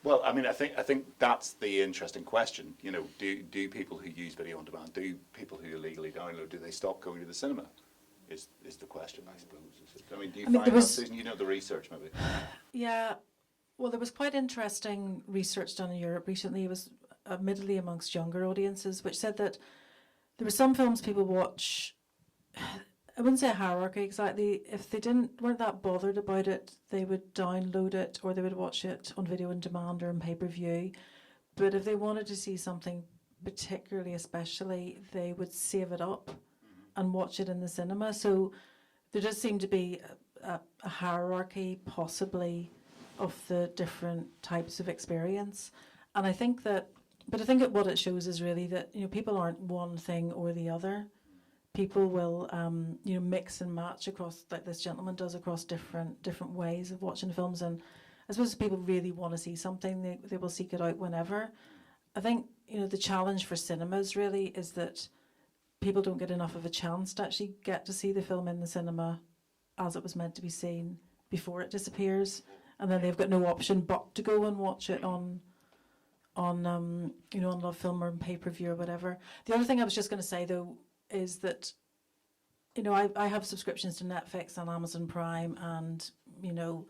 Well, I mean, I think that's the interesting question. You know, do people who use video on demand, do people who illegally download, do they stop going to the cinema? Is the question, I suppose. I mean, do you find that, Susan? You know the research, maybe. Yeah, well, there was quite interesting research done in Europe recently. It was admittedly amongst younger audiences, which said that there were some films people watch. I wouldn't say a hierarchy exactly. If they weren't that bothered about it, they would download it or they would watch it on video on demand or on pay-per-view. But if they wanted to see something particularly, especially, they would save it up and watch it in the cinema. So there does seem to be a hierarchy, possibly, of the different types of experience. And I think that, but I think that what it shows is really that, you know, people aren't one thing or the other. People will, you know, mix and match across, like this gentleman does, across different ways of watching films. And I suppose if people really want to see something, they will seek it out whenever. I think, you know, the challenge for cinemas really is that people don't get enough of a chance to actually get to see the film in the cinema as it was meant to be seen before it disappears, and then they've got no option but to go and watch it on you know, on Love Film or on pay-per-view or whatever. The other thing I was just going to say though is that, you know, I have subscriptions to Netflix and Amazon Prime and, you know,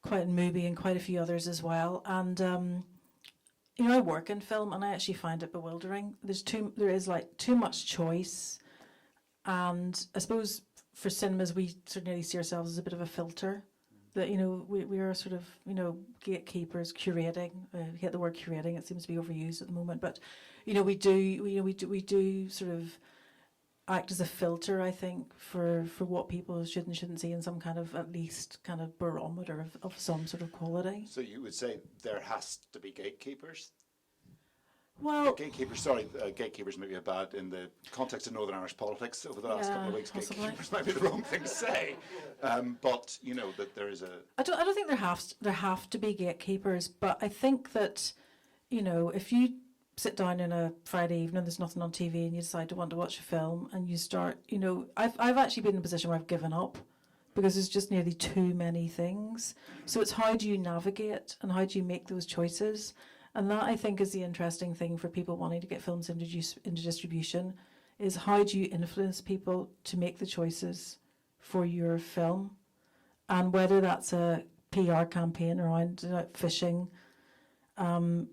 quite a Mubi and quite a few others as well. And you know, I work in film and I actually find it bewildering. There is like too much choice, and I suppose for cinemas we sort of nearly see ourselves as a bit of a filter. That, you know, we are sort of, you know, gatekeepers, curating. I hate the word curating; it seems to be overused at the moment. But, you know, we do sort of act as a filter, I think, for what people should and shouldn't see in some kind of, at least kind of barometer of some sort of quality. So you would say there has to be gatekeepers? Well, gatekeepers may be bad in the context of Northern Irish politics over the last couple of weeks. Possibly. Gatekeepers might be the wrong thing to say, but you know that there is a. I don't think there have to be gatekeepers, but I think that, you know, if you sit down on a Friday evening, there's nothing on TV, and you decide to want to watch a film, and you start, you know, I've actually been in a position where I've given up because there's just nearly too many things. So it's how do you navigate and how do you make those choices? And that, I think, is the interesting thing for people wanting to get films into distribution, is how do you influence people to make the choices for your film? And whether that's a PR campaign around phishing and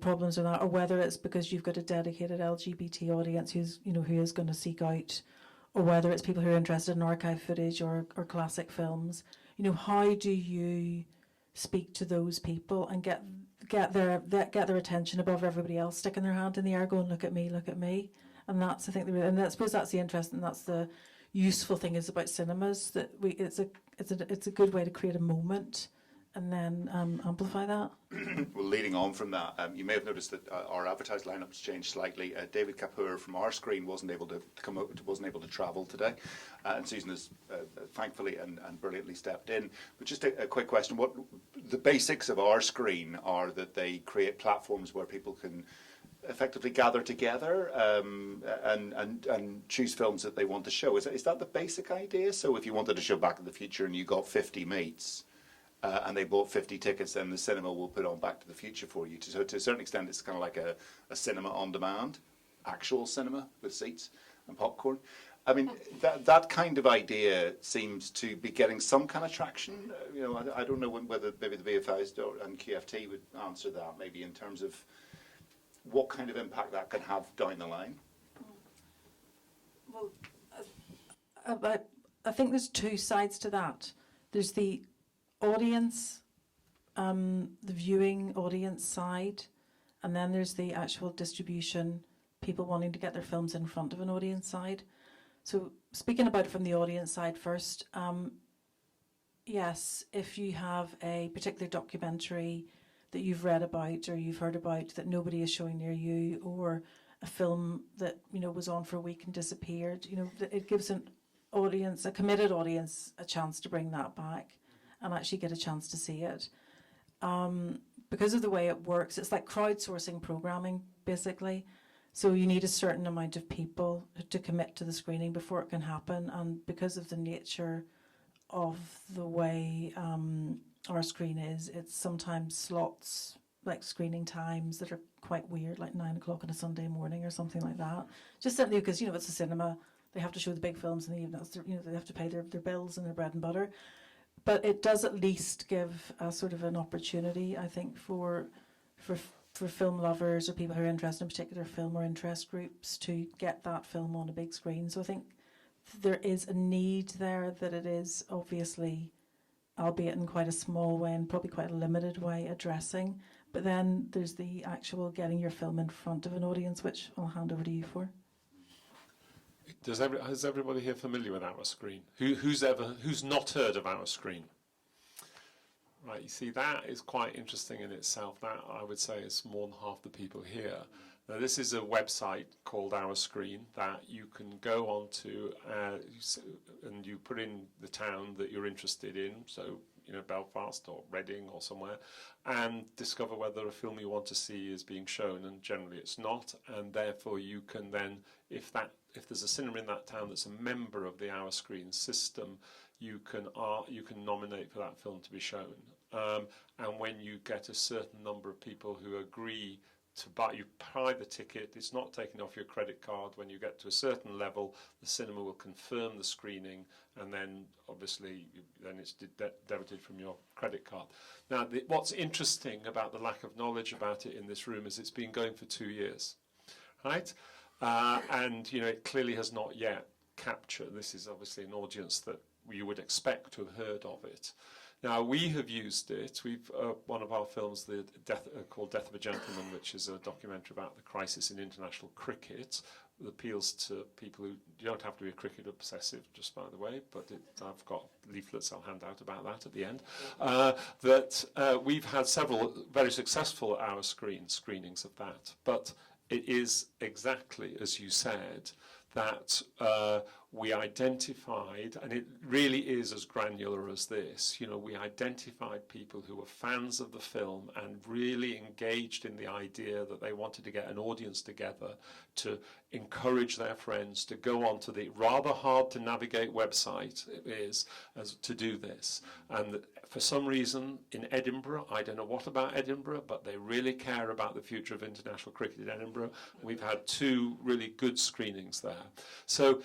problems with that, or whether it's because you've got a dedicated LGBT audience who is going to seek out, or whether it's people who are interested in archive footage or classic films, you know, how do you speak to those people and get their attention above everybody else sticking their hand in the air going, look at me. And that's, I think, and I suppose that's the interest, and that's the useful thing is about cinemas, that it's a good way to create a moment and then amplify that. Well, leading on from that, you may have noticed that our advertised lineup's changed slightly. David Kapoor from our screen wasn't able to come out, wasn't able to travel today, and Susan has thankfully and brilliantly stepped in. But just a quick question: what the basics of our screen are that they create platforms where people can effectively gather together and choose films that they want to show. Is that the basic idea? So if you wanted to show Back to the Future and you got 50 mates. And they bought 50 tickets, then the cinema will put on Back to the Future for you. So to a certain extent, it's kind of like a cinema on demand, actual cinema with seats and popcorn. I mean, that kind of idea seems to be getting some kind of traction. You know, I don't know whether maybe the BFIs and QFT would answer that, maybe in terms of what kind of impact that can have down the line. Well, I think there's two sides to that. There's the audience, the viewing audience side, and then there's the actual distribution, people wanting to get their films in front of an audience side. So speaking about it from the audience side first, yes, if you have a particular documentary that you've read about or you've heard about that nobody is showing near you, or a film that, you know, was on for a week and disappeared, you know, it gives an audience, a committed audience, a chance to bring that back and actually get a chance to see it. Because of the way it works, it's like crowdsourcing programming, basically. So you need a certain amount of people to commit to the screening before it can happen. And because of the nature of the way our screen is. It's sometimes slots, like screening times that are quite weird, like 9 o'clock on a Sunday morning or something like that. Just simply because, you know, it's a cinema, they have to show the big films in the evening. You know, they have to pay their bills and their bread and butter. But it does at least give a sort of an opportunity, I think, for film lovers or people who are interested in a particular film or interest groups to get that film on a big screen. So I think there is a need there that it is obviously, albeit in quite a small way and probably quite a limited way, addressing. But then there's the actual getting your film in front of an audience, which I'll hand over to you for. Is everybody here familiar with Our Screen? Who's not heard of Our Screen? Right, you see, that is quite interesting in itself. That, I would say, is more than half the people here. Now, this is a website called Our Screen that you can go onto, and you put in the town that you're interested in, so, you know, Belfast or Reading or somewhere, and discover whether a film you want to see is being shown, and generally it's not, and therefore you can then, if there's a cinema in that town that's a member of the Our Screen system, you can nominate for that film to be shown. And when you get a certain number of people who agree to buy, you buy the ticket, it's not taken off your credit card. When you get to a certain level, the cinema will confirm the screening, and then obviously then it's debited from your credit card. Now, what's interesting about the lack of knowledge about it in this room is it's been going for 2 years, right? And, you know, it clearly has not yet captured. This is obviously an audience that you would expect to have heard of it. Now, we have used it. We've one of our films, called Death of a Gentleman, which is a documentary about the crisis in international cricket, that appeals to people who, you don't have to be a cricket obsessive, just by the way, but I've got leaflets I'll hand out about that at the end. We've had several very successful Our Screen screenings of that, but it is exactly as you said, that we identified, and it really is as granular as this, you know, we identified people who were fans of the film and really engaged in the idea that they wanted to get an audience together to encourage their friends to go onto the rather hard to navigate website it is as to do this. And for some reason in Edinburgh, I don't know what about Edinburgh, but they really care about the future of international cricket in Edinburgh. We've had 2 really good screenings there. So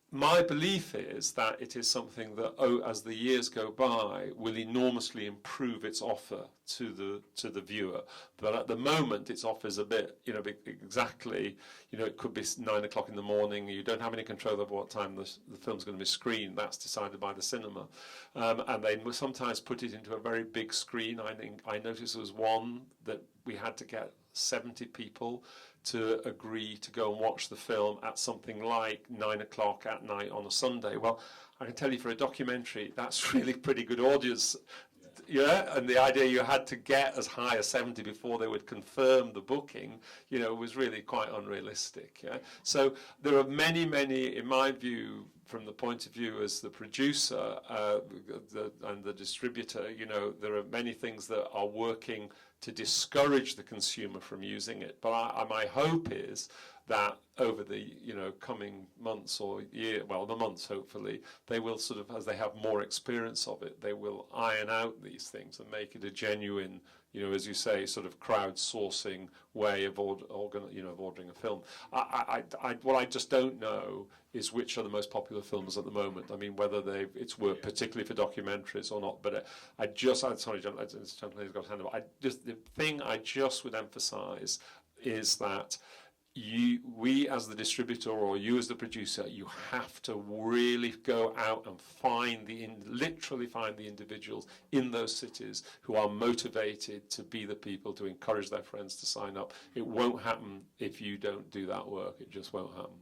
my belief is that it is something that, as the years go by, will enormously improve its offer to the viewer. But at the moment, its offer is a bit, you know, exactly, you know, it could be 9 o'clock in the morning. You don't have any control over what time the film's going to be screened. That's decided by the cinema. And they sometimes put it into a very big screen. I noticed there was one that we had to get 70 people to agree to go and watch the film at something like 9 o'clock at night on a Sunday. Well, I can tell you for a documentary, that's really pretty good audience. Yeah, and the idea you had to get as high as 70 before they would confirm the booking, you know, was really quite unrealistic. Yeah? So there are many, in my view, from the point of view as the producer and the distributor, you know, there are many things that are working to discourage the consumer from using it. But my hope is that over the, you know, coming months or year, well, the months hopefully, they will sort of, as they have more experience of it, they will iron out these things and make it a genuine, you know, as you say, sort of crowdsourcing way of ordering a film. What I just don't know is which are the most popular films at the moment. I mean, whether it's worked particularly for documentaries or not. But the thing I just would emphasise is that we as the distributor or you as the producer, you have to really go out and literally find the individuals in those cities who are motivated to be the people to encourage their friends to sign up. It won't happen if you don't do that work. It just won't happen.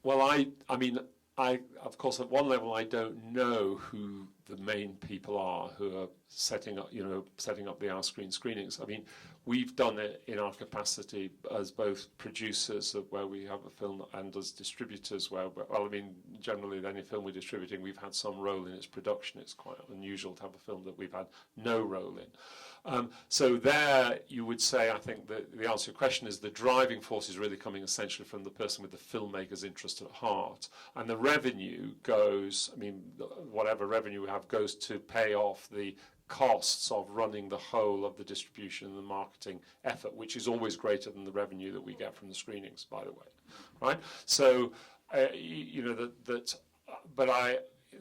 Well, I mean, of course, at one level, I don't know who the main people are who are setting up the Our Screen screenings. I mean, we've done it in our capacity as both producers of where we have a film and as distributors where, well, I mean, generally any film we're distributing, we've had some role in its production. It's quite unusual to have a film that we've had no role in. So there, you would say, I think that the answer to your question is the driving force is really coming essentially from the person with the filmmaker's interest at heart. And the revenue goes, I mean, whatever revenue we have goes to pay off the costs of running the whole of the distribution and the marketing effort, which is always greater than the revenue that we get from the screenings, by the way, right? So,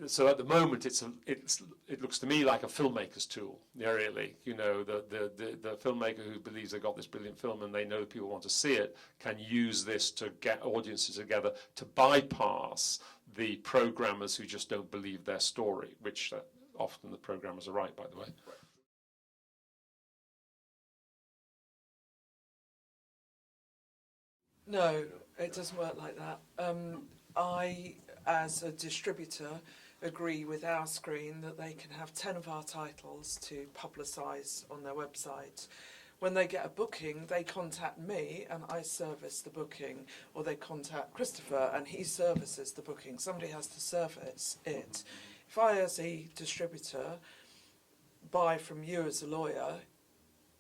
so at the moment, it looks to me like a filmmaker's tool, really. You know, the filmmaker who believes they've got this brilliant film and they know that people want to see it can use this to get audiences together to bypass the programmers who just don't believe their story, which often the programmers are right, by the way. No, it doesn't work like that. I, as a distributor, agree with Our Screen that they can have 10 of our titles to publicise on their website. When they get a booking, they contact me and I service the booking, or they contact Christopher and he services the booking. Somebody has to service it. If I, as a distributor, buy from you as a lawyer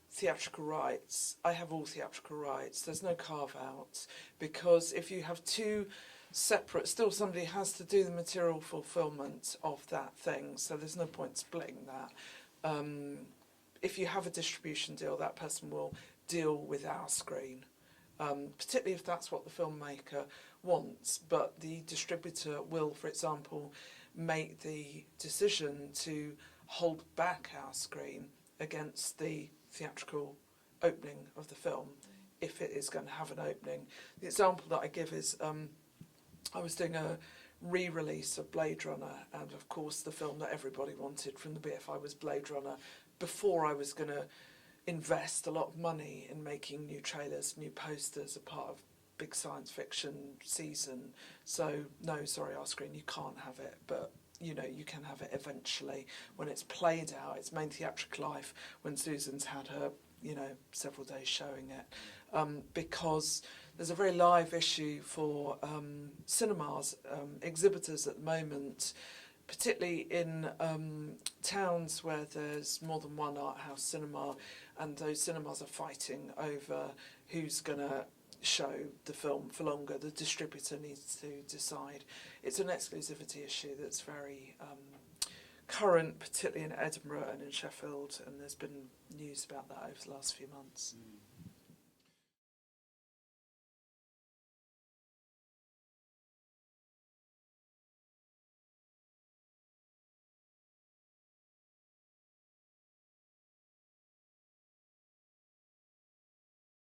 theatrical rights, I have all theatrical rights. There's no carve-out, because if you have two separate, still somebody has to do the material fulfilment of that thing, so there's no point splitting that. If you have a distribution deal, that person will deal with Our Screen, particularly if that's what the filmmaker wants, but the distributor will, for example, make the decision to hold back Our Screen against the theatrical opening of the film, if it is going to have an opening. The example that I give is I was doing a re-release of Blade Runner, and of course the film that everybody wanted from the BFI was Blade Runner, before I was going to invest a lot of money in making new trailers, new posters, a part of big science fiction season. So no, sorry, Our Screen, you can't have it, but you know, you can have it eventually when it's played out, its main theatrical life, when Susan's had her, you know, several days showing it, because there's a very live issue for cinemas, exhibitors at the moment, particularly in towns where there's more than one art house cinema, and those cinemas are fighting over who's going to show the film for longer. The distributor needs to decide. It's an exclusivity issue that's very current, particularly in Edinburgh and in Sheffield, and there's been news about that over the last few months.